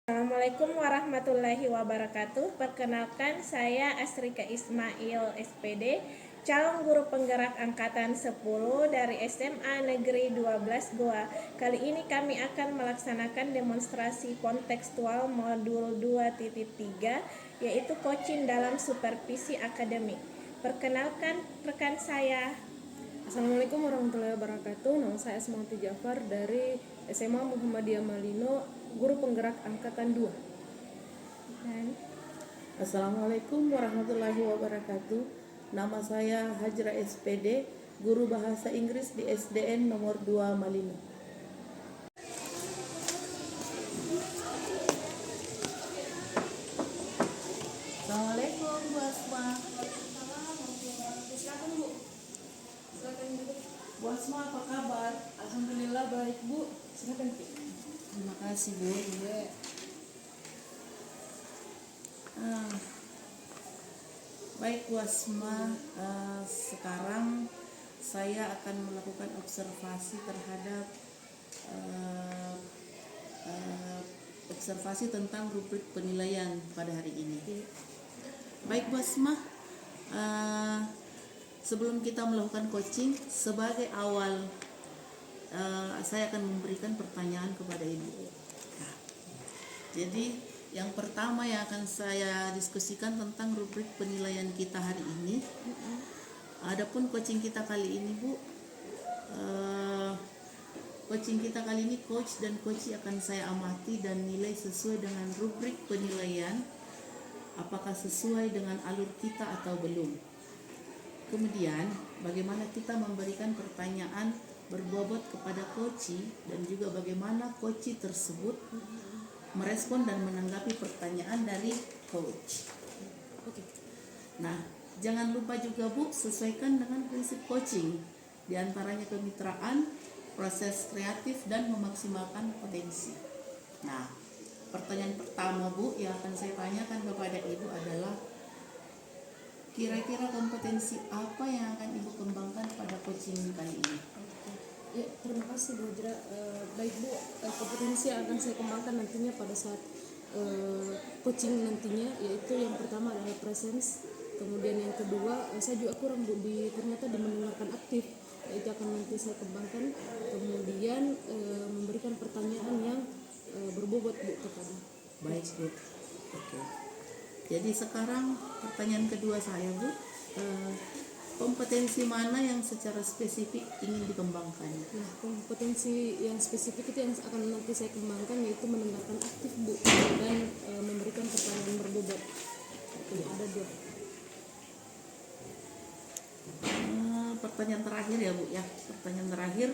Assalamualaikum warahmatullahi wabarakatuh. Perkenalkan, saya Asrika Ismail SPD, calon guru penggerak angkatan 10 dari SMA Negeri 12 Goa. Kali ini kami akan melaksanakan demonstrasi kontekstual modul 2.3, yaitu coaching dalam supervisi akademik. Perkenalkan rekan saya. Assalamualaikum warahmatullahi wabarakatuh. Nama saya Asmauti Jafar dari SMA Muhammadiyah Malino, guru penggerak angkatan 2. Dan Assalamualaikum warahmatullahi wabarakatuh. Nama saya Hajra SPD, guru bahasa Inggris di SDN nomor 2 Malino. Assalamualaikum Bu Asma. Bu Asma, apa kabar? Alhamdulillah baik Bu. Silakan Bu. Terima kasih Bu. Baik Bu Asma, sekarang saya akan melakukan observasi terhadap observasi tentang rubrik penilaian pada hari ini. Baik Bu Asma, sebelum kita melakukan coaching, sebagai awal saya akan memberikan pertanyaan kepada Ibu. Nah, jadi yang pertama yang akan saya diskusikan tentang rubrik penilaian kita hari ini. Adapun coaching kita kali ini Bu, coaching kita kali ini coach dan coachee akan saya amati dan nilai sesuai dengan rubrik penilaian, apakah sesuai dengan alur kita atau belum. Kemudian bagaimana kita memberikan pertanyaan berbobot kepada coachee dan juga bagaimana coachee tersebut merespon dan menanggapi pertanyaan dari coach. Nah, jangan lupa juga Bu, sesuaikan dengan prinsip coaching, diantaranya kemitraan, proses kreatif, dan memaksimalkan potensi. Nah, pertanyaan pertama Bu yang akan saya tanyakan kepada Ibu adalah, kira-kira kompetensi apa yang akan Ibu kembangkan pada coaching kali ini? Ya, terima kasih Bu Hajra. Baik Bu, kompetensi yang akan saya kembangkan nantinya pada saat coaching nantinya, yaitu yang pertama adalah presence. Kemudian yang kedua, saya juga kurang Bu ternyata di mendengarkan aktif, itu akan nanti saya kembangkan. Kemudian memberikan pertanyaan yang berbobot Bu kepada. Baik Bu. Oke. Jadi sekarang pertanyaan kedua saya Bu, kompetensi mana yang secara spesifik ingin dikembangkan? Nah, kompetensi yang spesifik itu yang akan nanti saya kembangkan, yaitu mendengarkan aktif Bu dan memberikan pertanyaan berbobot. Ada dua. Pertanyaan terakhir ya Bu ya. Pertanyaan terakhir,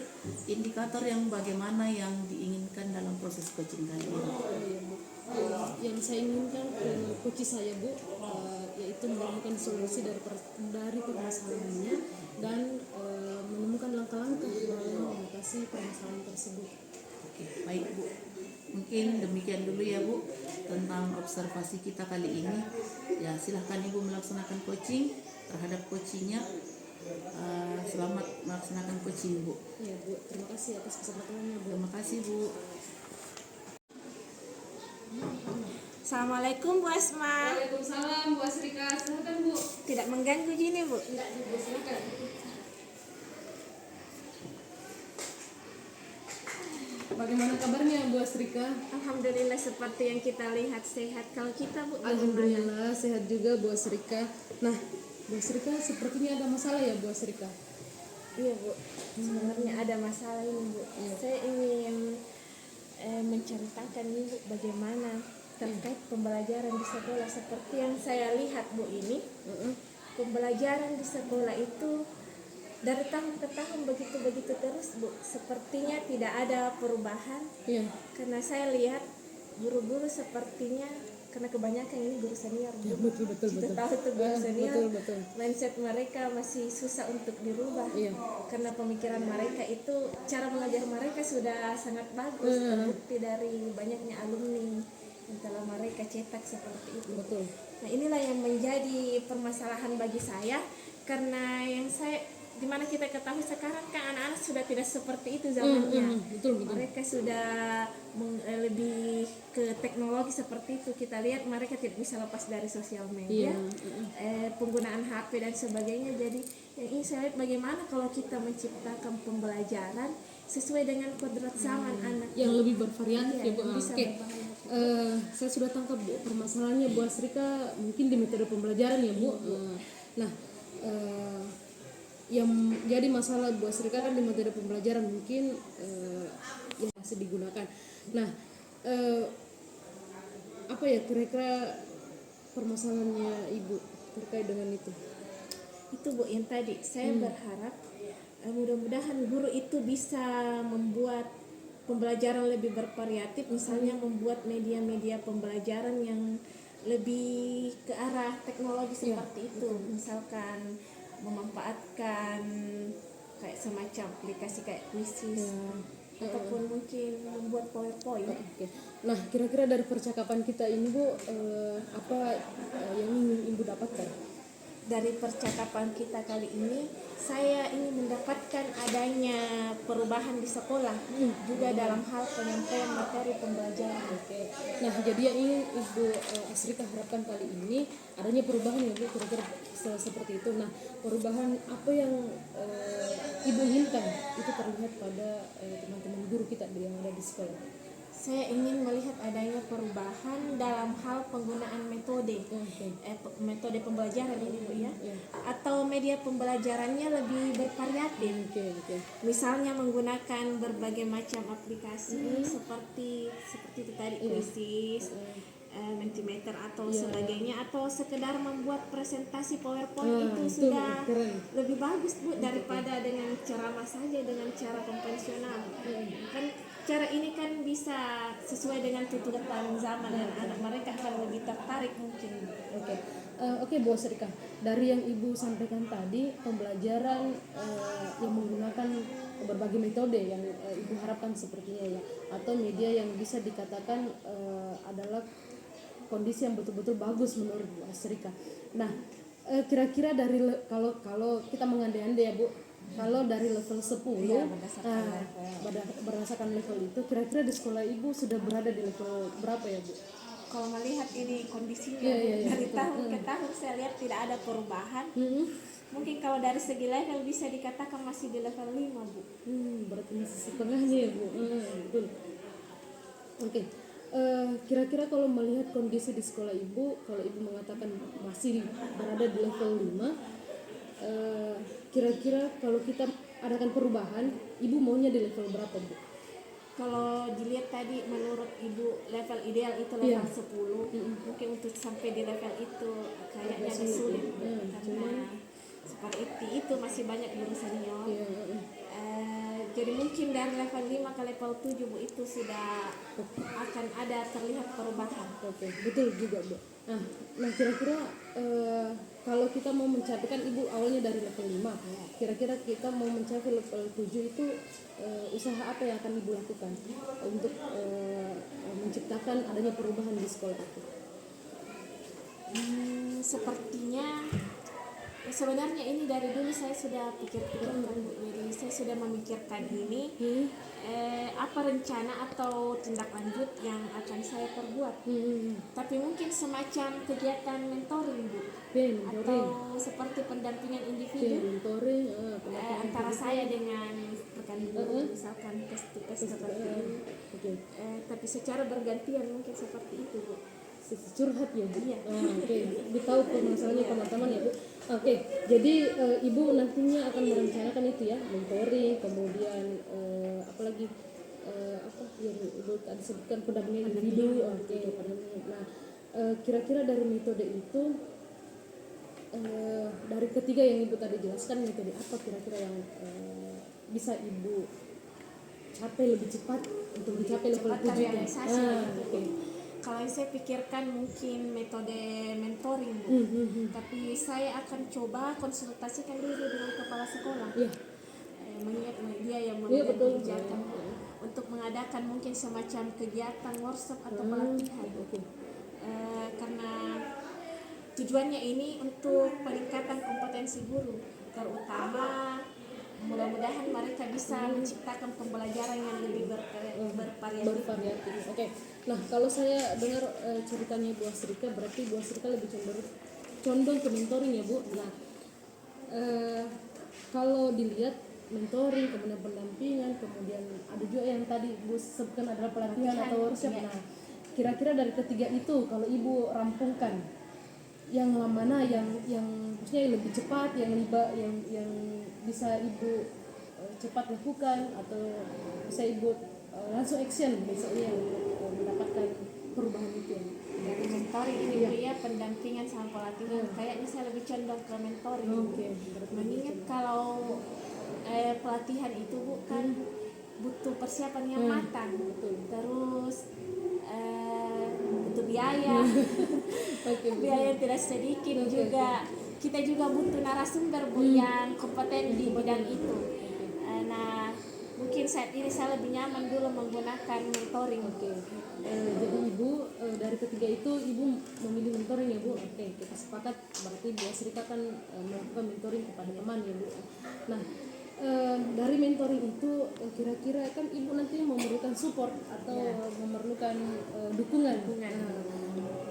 indikator yang bagaimana yang diinginkan dalam proses coaching kali ini? Ya, Bu. Yang saya inginkan coach saya Bu, yaitu menemukan solusi dari permasalahannya dan menemukan langkah-langkah dalam mengatasi permasalahan tersebut. Oke, baik Bu. Mungkin demikian dulu ya Bu tentang observasi kita kali ini. Ya, silahkan Ibu melaksanakan coaching terhadap coachingnya. Selamat melaksanakan coaching Bu. Ya Bu, terima kasih atas kesempatannya Bu. Terima kasih Bu. Assalamualaikum Bu Asma. Waalaikumsalam Bu Asrika, silakan Bu. Tidak mengganggu gini Bu? Tidak, Bu, silakan. Bagaimana kabarnya Bu Asrika? Alhamdulillah, seperti yang kita lihat sehat. Kalau kita Bu, Alhamdulillah sehat juga Bu Asrika. Nah, Bu Asrika sepertinya ada masalah ya Bu Asrika? Iya Bu, sebenarnya ada masalah ini Bu. Saya ingin menceritakan ini Bu, bagaimana terkait pembelajaran di sekolah. Seperti yang saya lihat Bu ini, pembelajaran di sekolah itu dari tahun ke tahun begitu-begitu terus Bu. Sepertinya tidak ada perubahan. Iya. Karena saya lihat guru-guru sepertinya, karena kebanyakan ini guru senior Bu. Ya, betul. Kita tahu tuh guru senior, Betul. mindset mereka masih susah untuk dirubah. Iya. Karena pemikiran mereka itu, cara mengajar mereka sudah sangat bagus, terbukti dari banyaknya alumni yang telah mereka cetak seperti itu. Betul. Nah, inilah yang menjadi permasalahan bagi saya, karena yang saya dimana kita ketahui sekarang kan anak-anak sudah tidak seperti itu zamannya. Betul. Mereka sudah lebih ke teknologi seperti itu. Kita lihat mereka tidak bisa lepas dari sosial media, penggunaan HP dan sebagainya. Jadi yang ingin saya lihat bagaimana kalau kita menciptakan pembelajaran sesuai dengan kodrat zaman anak yang lebih bervariatif ya Bu. yang bisa Oke. Saya sudah tangkap Bu permasalahannya Bu Asrika mungkin di metode pembelajaran ya Bu. Nah, yang jadi masalah Bu Asrika kan di metode pembelajaran mungkin yang masih digunakan. Nah, apa ya kira-kira permasalahannya Ibu terkait dengan itu? Itu Bu yang tadi saya berharap mudah-mudahan guru itu bisa membuat pembelajaran lebih bervariatif, misalnya membuat media-media pembelajaran yang lebih ke arah teknologi seperti itu, misalkan memanfaatkan kayak semacam aplikasi kayak Quizzes ataupun mungkin membuat PowerPoint. Oke. Nah, kira-kira dari percakapan kita ini Bu, apa yang ingin Ibu dapatkan? Dari percakapan kita kali ini, saya ingin mendapatkan adanya perubahan di sekolah juga dalam hal penyampaian materi pembelajaran. Oke. Nah, jadi yang ingin Ibu Asrika harapkan kali ini adanya perubahan ya Bu, kira-kira seperti itu. Nah, perubahan apa yang Ibu inginkan itu terlihat pada teman-teman guru kita yang ada di sekolah? Saya ingin melihat adanya perubahan dalam hal penggunaan metode, metode pembelajaran ini Bu ya, atau media pembelajarannya lebih bervariatif. Misalnya menggunakan berbagai macam aplikasi seperti itu tadi Quizzes, Mentimeter atau sebagainya, atau sekedar membuat presentasi PowerPoint itu sudah lebih bagus Bu daripada dengan ceramah saja dengan cara konvensional. Kan cara ini kan bisa sesuai dengan tuntutan zaman dan anak mereka akan lebih tertarik mungkin. Oke Bu Asrika, dari yang Ibu sampaikan tadi pembelajaran yang menggunakan berbagai metode yang Ibu harapkan sepertinya ya, atau media yang bisa dikatakan adalah kondisi yang betul-betul bagus menurut Bu Asrika. Nah, kira-kira dari kalau kita mengandai-andai ya Bu, kalau dari level 10 berdasarkan level itu, kira-kira di sekolah Ibu sudah berada di level berapa ya Bu? Kalau melihat ini kondisinya dari tahun ke tahun saya lihat tidak ada perubahan. Mungkin kalau dari segi level bisa dikatakan masih di level 5 Bu. Berarti masih setengahnya ya Bu. Betul. Oke. Kira-kira kalau melihat kondisi di sekolah Ibu, kalau Ibu mengatakan masih berada di level 5, kira-kira kalau kita adakan perubahan, Ibu maunya di level berapa Bu? Kalau dilihat tadi menurut Ibu level ideal itu level 10. Mungkin untuk sampai di level itu kayaknya agak sulit karena seperti itu masih banyak guru senior. Jadi mungkin dari level 5 ke level 7 Bu itu sudah akan ada terlihat perubahan. Oke, betul juga Bu. Nah kira-kira kalau kita mau mencapai, kan Ibu awalnya dari level 5, kira-kira kita mau mencapai level 7 itu usaha apa yang akan Ibu lakukan untuk menciptakan adanya perubahan di sekolah itu? Sepertinya sebenarnya ini dari dulu saya sudah pikirkan Bu, jadi saya sudah memikirkan ini apa rencana atau tindak lanjut yang akan saya perbuat. Tapi mungkin semacam kegiatan mentoring Bu, atau seperti pendampingan individu antara saya dengan rekan guru, misalkan tes seperti ini. Tapi secara bergantian mungkin seperti itu Bu. Curhat ya Bu. Oke. Ditahu permasalahannya teman-teman ya Bu. Oke. Jadi Ibu nantinya akan merencanakan itu ya, mentoring, kemudian apalagi apa yang Ibu tadi sebutkan, pendampingan individu. Oke. Nah, kira-kira dari metode itu dari ketiga yang Ibu tadi jelaskan, metode apa kira-kira yang bisa Ibu capai lebih cepat untuk mencapai level 7? Kalau yang saya pikirkan mungkin metode mentoring Bu. Tapi saya akan coba konsultasikan dulu dengan kepala sekolah. Mengingat dia yang memegang kebijakan untuk mengadakan mungkin semacam kegiatan workshop atau pelatihan. Karena tujuannya ini untuk peningkatan kompetensi guru, terutama mudah-mudahan mereka bisa menciptakan pembelajaran yang lebih bervariatif. bervariatif. Oke. Nah, kalau saya dengar ceritanya Bu Asrika, berarti Bu Asrika lebih condong ke mentoring ya Bu. Nah, kalau dilihat mentoring, kemudian pendampingan, kemudian ada juga yang tadi Bu sebutkan adalah pelatihan atau workshop. Iya. Nah, kira-kira dari ketiga itu kalau Ibu rampungkan, yang mana yang maksudnya yang lebih cepat, yang bisa Ibu cepat lakukan, atau bisa Ibu langsung action besoknya mendapatkan perubahan itu. Dari mentoring ini Bu ya, pendampingan sama pelatihan, kayaknya saya lebih condong ke mentoring. Oke. Mengingat kalau pelatihan itu Bu kan butuh persiapan yang matang, terus butuh biaya, biaya yang tidak sedikit juga. Kita juga butuh narasumber Bu yang kompeten di bidang itu. Nah, mungkin saat ini saya lebih nyaman dulu menggunakan mentoring. Jadi Ibu dari ketiga itu Ibu memilih mentoring ya Bu. Oke, kita sepakat berarti Bu Asrika kan melakukan mentoring kepada teman ya Bu. Nah, dari mentoring itu kira-kira kan Ibu nanti memerlukan support atau memerlukan dukungan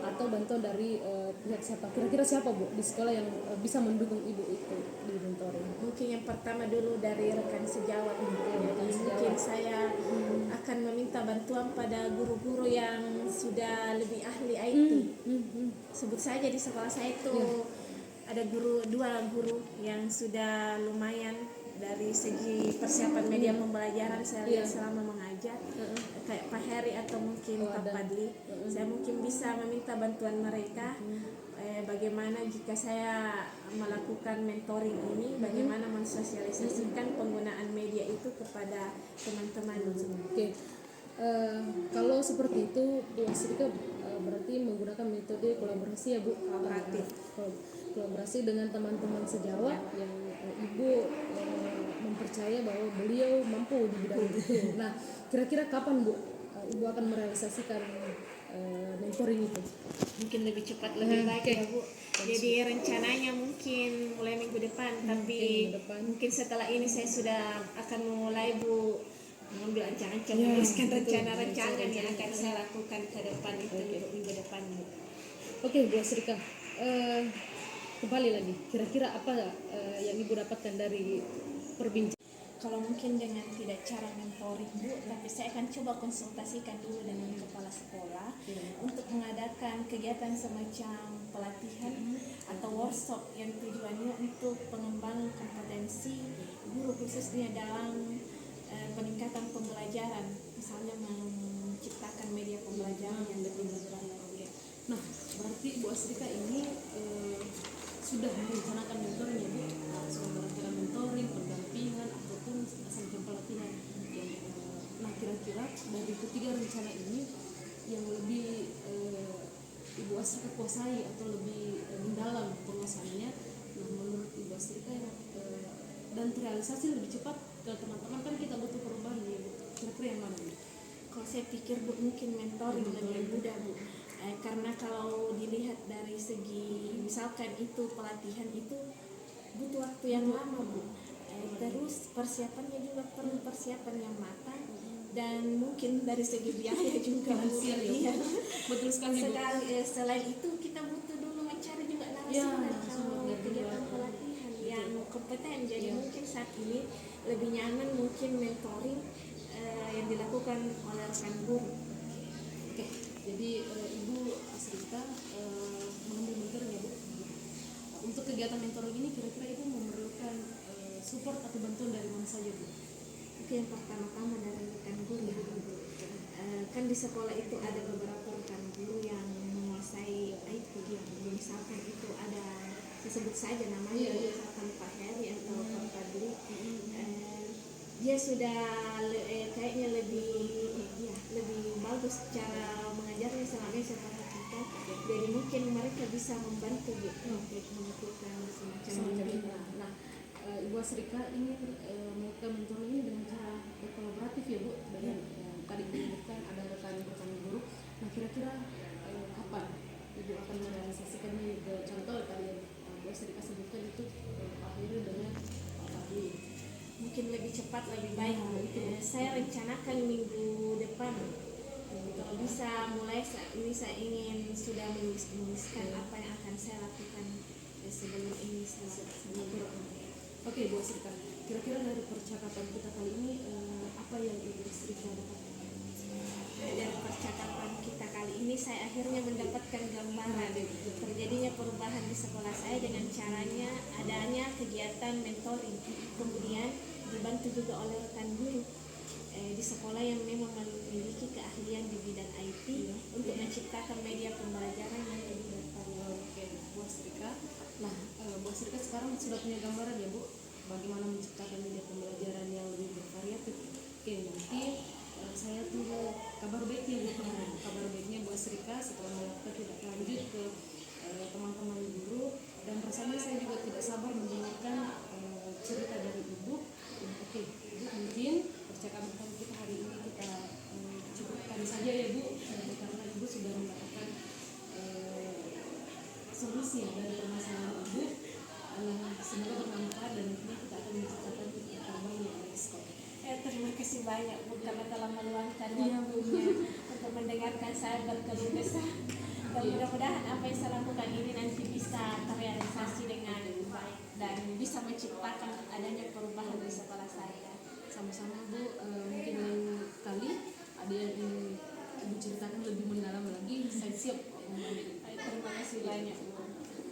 atau bantuan dari pihak siapa? Kira-kira siapa Bu di sekolah yang bisa mendukung Ibu itu di mentoring? Mungkin yang pertama dulu dari rekan sejawat. Jadi mungkin saya akan meminta bantuan pada guru-guru yang sudah lebih ahli IT. Sebut saja di sekolah saya itu ada dua guru yang sudah lumayan dari segi persiapan media pembelajaran saya lihat selama mengajar, kayak Pak Heri atau mungkin Pak Padli. Saya mungkin bisa meminta bantuan mereka bagaimana jika saya melakukan mentoring ini, bagaimana mensosialisasikan penggunaan media itu kepada teman-teman. Oke. Kalau seperti itu Bu Asrika berarti menggunakan metode kolaborasi ya Bu. Kolaborasi dengan teman-teman sejawat yang Ibu mempercaya bahwa beliau mampu di bidang itu. Nah, kira-kira kapan Bu Ibu akan merealisasikan mentoring itu? Mungkin lebih cepat lebih baik ya Bu. Jadi rencananya mungkin mulai minggu depan, tapi mungkin setelah ini saya sudah akan mulai Bu mengambil ancang-ancang, menuliskan rencana-rencana yang akan saya lakukan ke depan itu untuk minggu depan Bu. Oke, Bu Asrika, kembali lagi, kira-kira apa yang Ibu dapatkan dari perbincangan? Kalau mungkin dengan tidak cara mentoring Bu, tapi saya akan coba konsultasikan dulu dengan kepala sekolah untuk mengadakan kegiatan semacam pelatihan atau workshop yang tujuannya untuk pengembangan kompetensi guru khususnya dalam peningkatan pembelajaran, misalnya menciptakan media pembelajaran yang lebih bervariatif. Nah, berarti Bu Asrika ini sudah merencanakan mentoring ya Bu? Sudah merencanakan mentoring, pendampingan ataupun semacam pelatihan. Nah, kira-kira dari ketiga rencana ini yang lebih Ibu Asrika kuasai atau lebih mendalam penguasaannya, nah menurut Ibu Asrika dan terrealisasi lebih cepat ke teman-teman, kan kita butuh perubahan ya Bu. Kira-kira yang mana Bu? Kalau saya pikir Bu, mungkin mentoring lebih mudah Bu. Karena kalau dilihat dari segi misalkan itu pelatihan itu butuh waktu yang lama Bu. Terus persiapannya juga perlu persiapan yang matang, dan mungkin dari segi biaya juga Bu. Iya. Betul sekali Bu. Selain itu kita butuh dulu mencari juga narasumber kalau kegiatan pelatihan yang kompeten. Jadi mungkin saat ini lebih nyaman mungkin mentoring yang dilakukan oleh rekan guru. Oke, jadi Ibu Asrika mengambil mentoring ya Bu. Untuk kegiatan mentoring ini kira-kira Ibu memerlukan support atau bantuan dari mana saja Bu? Itu yang pertama-tama dari rekan guru ya. Kan di sekolah itu ada beberapa rekan guru yang menguasai IT ya. Misalkan itu ada, disebut saja namanya, misalkan Pak Heri atau Pak Padli. Dia sudah kayaknya lebih bagus cara mengajarnya selama ini saya perhatikan. Jadi mungkin mereka bisa membantu untuk melakukan semacam ini. Nah, Ibu Asrika ingin melakukan mentoring ini dengan cara kolaboratif ya Bu, dengan tadi disebutkan ada rekan-rekan guru. Nah, kira-kira kapan Ibu akan merealisasikannya? Contoh tadi Bu Asrika sebutkan itu Pak Heri dengan Pak Fadli. cepat lebih baik. Saya rencanakan minggu depan kalau bisa mulai ini saya ingin sudah menuliskan apa yang akan saya lakukan sebelum ini sama Quran. Oke, Bu Asrika, kira-kira dari percakapan kita kali ini apa yang Ibu Asrika dapatkan? Dari percakapan kita kali ini saya akhirnya mendapatkan gambaran terjadinya perubahan di sekolah saya dengan caranya adanya kegiatan mentoring, kemudian dibantu juga oleh rekan guru di sekolah yang memang memiliki keahlian di bidang IT untuk menciptakan media pembelajaran yang lebih bervariasi. Oke, Bu Asrika. Nah, Bu Asrika sekarang sudah punya gambaran ya, Bu, bagaimana menciptakan media pembelajaran yang lebih bervariatif. Oke, nanti saya tunggu kabar baiknya, Bu. Kabar baiknya Bu Asrika setelah melakukan tindak lanjut ke teman-teman guru, dan rasanya saya juga tidak sabar mendengarkan cerita dari Ibu. Oke, Bu, mungkin percakapan kita hari ini kita cukupkan saja ya, Bu, karena Ibu sudah mendapatkan solusi dari permasalahan Ibu. Semoga bermanfaat dan nantinya kita akan menciptakan yang terbaik dari sekolah. Terima kasih banyak Bu karena telah meluangkan waktunya untuk mendengarkan saya berkeluh kesah. Dan mudah-mudahan apa yang saya lakukan ini nanti bisa terrealisasi dengan baik dan bisa menciptakan adanya perubahan di sekolah saya. Sama-sama, Bu. Mungkin lain kali ada yang ingin Ibu ceritakan lebih mendalam lagi, saya siap. Terima kasih banyak Bu.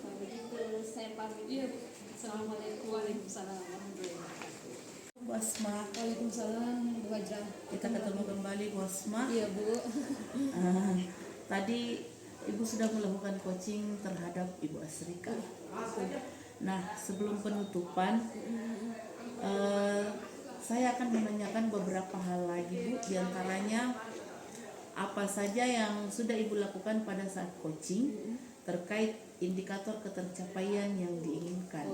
Kalau begitu saya pamit. Iya, Bu. Assalamualaikum. Waalaikumsalam warahmatullahi wabarakatuh. Bu Asma, Waalaikumsalam, Bu Hajrah. kita ketemu kembali Bu Asma. Iya, Bu. Tadi Ibu sudah melakukan coaching terhadap Ibu Asrika. Nah, sebelum penutupan, saya akan menanyakan beberapa hal lagi, Bu. Di antaranya, apa saja yang sudah Ibu lakukan pada saat coaching terkait indikator ketercapaian yang diinginkan.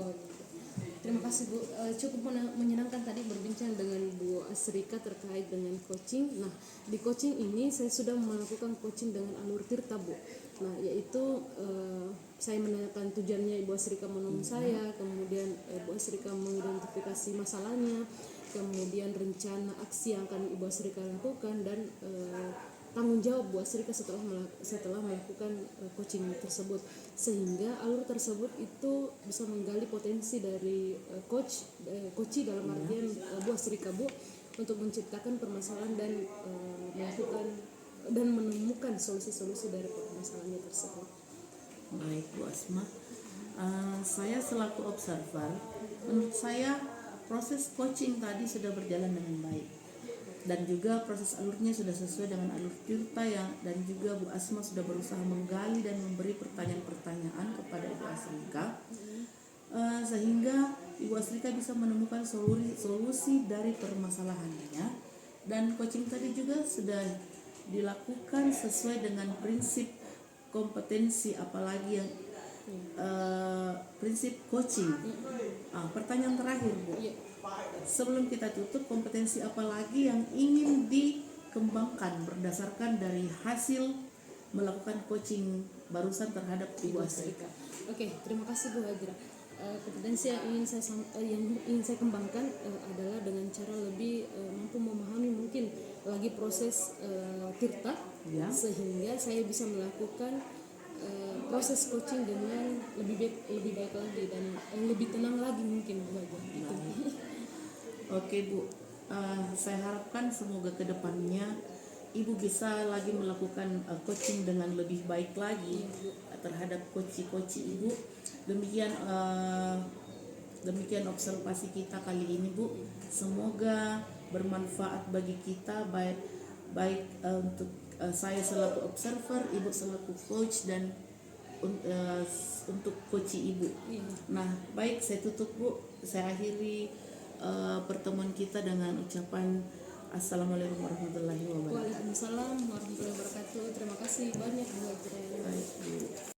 Terima kasih, Bu. Cukup menyenangkan tadi berbincang dengan Bu Asrika terkait dengan coaching. Nah, di coaching ini saya sudah melakukan coaching dengan alur tirta, Bu. Nah, yaitu saya menanyakan tujuannya Ibu Asrika menemui saya, kemudian Ibu Asrika mengidentifikasi masalahnya, kemudian rencana aksi yang akan Ibu Asrika lakukan, dan tanggung jawab Bu Asrika setelah melakukan coaching tersebut, sehingga alur tersebut itu bisa menggali potensi dari coachee dalam artian Bu Asrika, Bu, untuk menciptakan permasalahan dan melakukan dan menemukan solusi-solusi dari permasalahannya tersebut. Baik Bu Asma, saya selaku observer, menurut saya proses coaching tadi sudah berjalan dengan baik. Dan juga proses alurnya sudah sesuai dengan alur tirta dan juga Bu Asma sudah berusaha menggali dan memberi pertanyaan-pertanyaan kepada Ibu Asrika, sehingga Ibu Asrika bisa menemukan solusi dari permasalahannya. Dan coaching tadi juga sudah dilakukan sesuai dengan prinsip kompetensi, apalagi yang prinsip coaching. Pertanyaan terakhir, Bu. Sebelum kita tutup, kompetensi apa lagi yang ingin dikembangkan berdasarkan dari hasil melakukan coaching barusan terhadap Ibu Asrika? Oke, terima kasih Bu Hajrah. Kompetensi yang ingin saya kembangkan adalah dengan cara lebih mampu memahami mungkin lagi proses tirta, Ya. sehingga saya bisa melakukan proses coaching dengan lebih baik lagi dan lebih tenang lagi mungkin Bu Hajrah. Oke Bu, saya harapkan semoga kedepannya Ibu bisa lagi melakukan coaching dengan lebih baik lagi terhadap coachee Ibu. Demikian observasi kita kali ini, Bu. Semoga bermanfaat bagi kita, baik untuk saya selaku observer, Ibu selaku coach, dan untuk coachee Ibu. Nah, baik, saya tutup Bu. Saya akhiri pertemuan kita dengan ucapan Assalamualaikum warahmatullahi wabarakatuh. Waalaikumsalam warahmatullahi wabarakatuh. Terima kasih banyak Bu Hajrah. Baik, Bu.